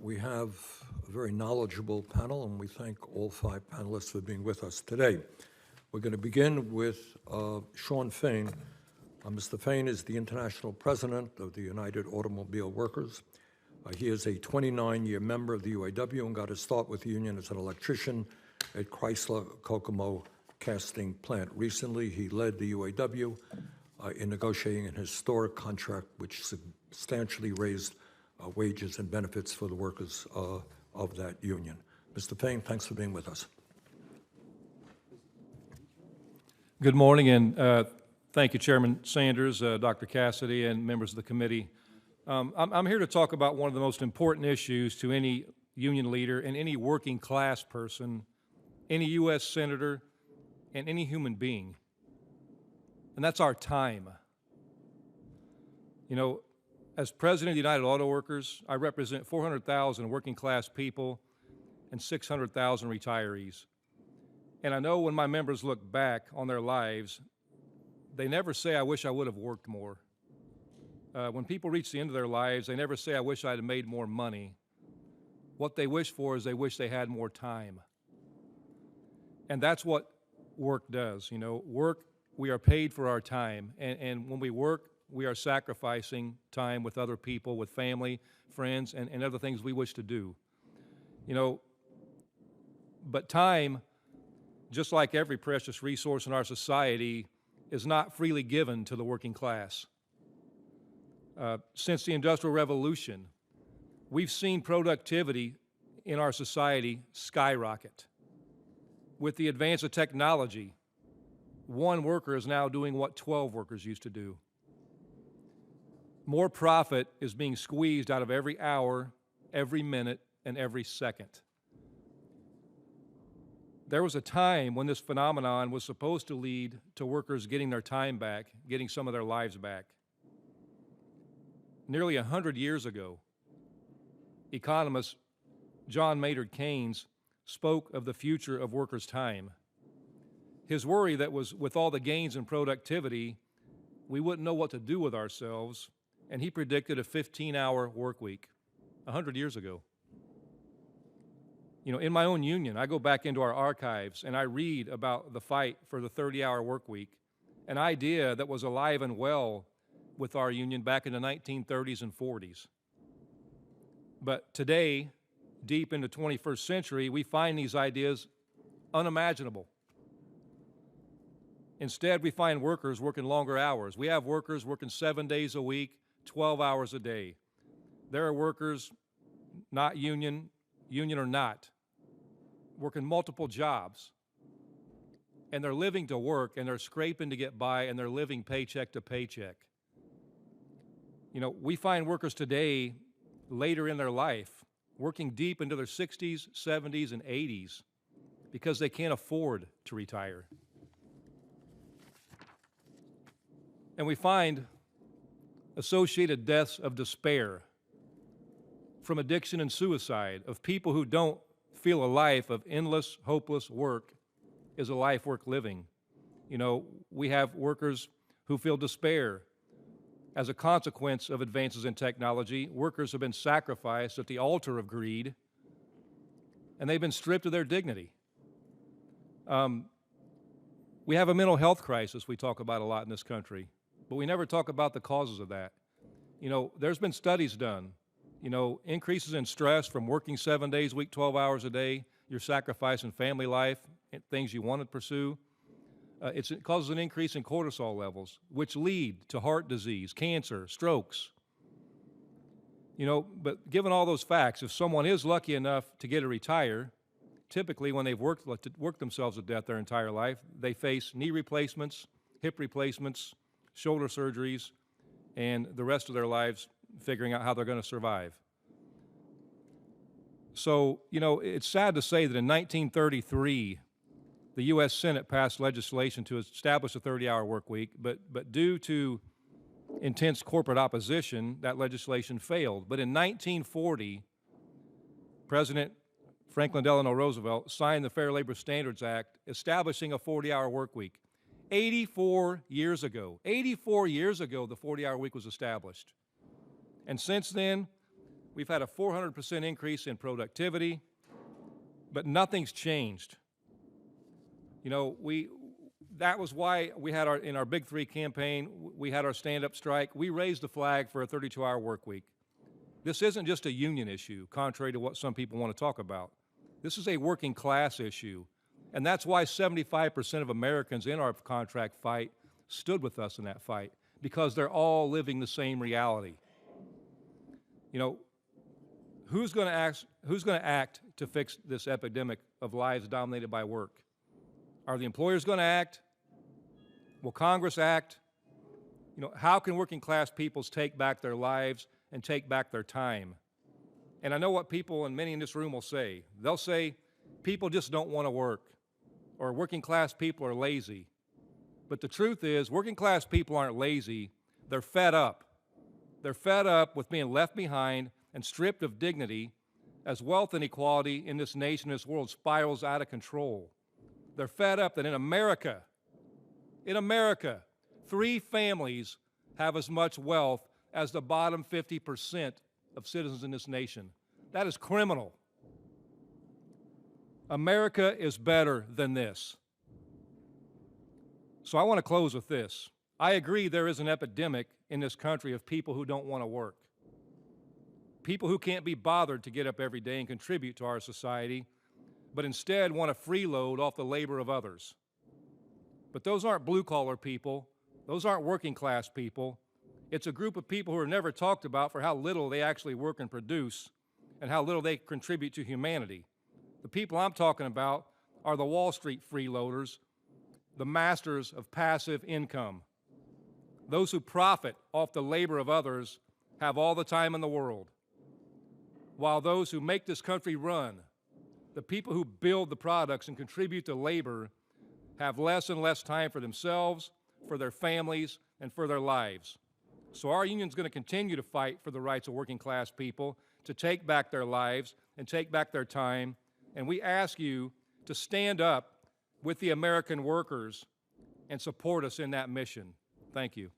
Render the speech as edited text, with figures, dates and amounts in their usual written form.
We have a very knowledgeable panel, and we thank all 5 panelists for being with us today. We're going to begin with Shawn Fain. Mr. Fain is the international president of the United Automobile Workers. He is a 29-year member of the UAW and got his start with the union as an electrician at Chrysler Kokomo casting plant. Recently, he led the UAW in negotiating an historic contract which substantially raised wages and benefits for the workers of that union. Mr. Fain, thanks for being with us. Good morning, and thank you, Chairman Sanders, Dr. Cassidy, and members of the committee. I'm here to talk about one of the most important issues to any union leader and any working class person, any U.S. senator, and any human being, and that's our time. You know, as president of the United Auto Workers, I represent 400,000 working class people and 600,000 retirees. And I know when my members look back on their lives, they never say, I wish I would have worked more. When people reach the end of their lives, they never say, I wish I had made more money. What they wish for is they wish they had more time. And that's what work does. You know, work, we are paid for our time. And when we work, we are sacrificing time with other people, with family, friends, and other things we wish to do. You know, but time, just like every precious resource in our society, is not freely given to the working class. Since the Industrial Revolution, we've seen productivity in our society skyrocket. With the advance of technology, one worker is now doing what 12 workers used to do. More profit is being squeezed out of every hour, every minute, and every second. There was a time when this phenomenon was supposed to lead to workers getting their time back, getting some of their lives back. Nearly 100 years ago, economist John Maynard Keynes spoke of the future of workers' time. His worry that was with all the gains in productivity, we wouldn't know what to do with ourselves, and he predicted a 15-hour work week 100 years ago. You know, in my own union, I go back into our archives and I read about the fight for the 30-hour work week, an idea that was alive and well with our union back in the 1930s and 40s. But today, deep in the 21st century, we find these ideas unimaginable. Instead, we find workers working longer hours. We have workers working 7 days a week, 12 hours a day. There are workers, not union or not, working multiple jobs. And they're living to work, and they're scraping to get by, and they're living paycheck to paycheck. You know, we find workers today, later in their life, working deep into their 60s, 70s, and 80s because they can't afford to retire. And we find associated deaths of despair from addiction and suicide, of people who don't feel a life of endless, hopeless work is a life worth living. You know, we have workers who feel despair as a consequence of advances in technology. Workers have been sacrificed at the altar of greed, and they've been stripped of their dignity. We have a mental health crisis we talk about a lot in this country, but we never talk about the causes of that. You know, there's been studies done. You know, increases in stress from working 7 days a week, 12 hours a day, you're sacrificing family life, things you want to pursue. It causes an increase in cortisol levels, which lead to heart disease, cancer, strokes. You know, but given all those facts, if someone is lucky enough to get to retire, typically when they've worked themselves to death their entire life, they face knee replacements, hip replacements, shoulder surgeries, and the rest of their lives figuring out how they're going to survive. So, you know, it's sad to say that in 1933, the U.S. Senate passed legislation to establish a 30-hour work week, but due to intense corporate opposition, that legislation failed. But in 1940, President Franklin Delano Roosevelt signed the Fair Labor Standards Act, establishing a 40-hour work week. 84 years ago, the 40-hour week was established. And since then, We've had a 400% increase in productivity, but nothing's changed. You know, that was why we had in our Big Three campaign, we had our stand-up strike. We raised the flag for a 32-hour work week. This isn't just a union issue, contrary to what some people want to talk about. This is a working class issue, and that's why 75% of Americans in our contract fight stood with us in that fight, because they're all living the same reality. You know, who's going to act to fix this epidemic of lives dominated by work? Are the employers going to act? Will Congress act? You know, how can working class peoples take back their lives and take back their time? And I know what people, and many in this room will say. They'll say, people just don't want to work, or working class people are lazy. But the truth is, working class people aren't lazy, they're fed up. They're fed up with being left behind and stripped of dignity as wealth inequality in this nation, this world, spirals out of control. They're fed up that in America, 3 families have as much wealth as the bottom 50% of citizens in this nation. That is criminal. America is better than this. So I want to close with this. I agree there is an epidemic in this country of people who don't want to work. People who can't be bothered to get up every day and contribute to our society, but instead want to freeload off the labor of others. But those aren't blue-collar people. Those aren't working-class people. It's a group of people who are never talked about for how little they actually work and produce and how little they contribute to humanity. The people I'm talking about are the Wall Street freeloaders, the masters of passive income. Those who profit off the labor of others have all the time in the world, while those who make this country run, the people who build the products and contribute to labor, have less and less time for themselves, for their families, and for their lives. So our union's going to continue to fight for the rights of working class people to take back their lives and take back their time. And we ask you to stand up with the American workers and support us in that mission. Thank you.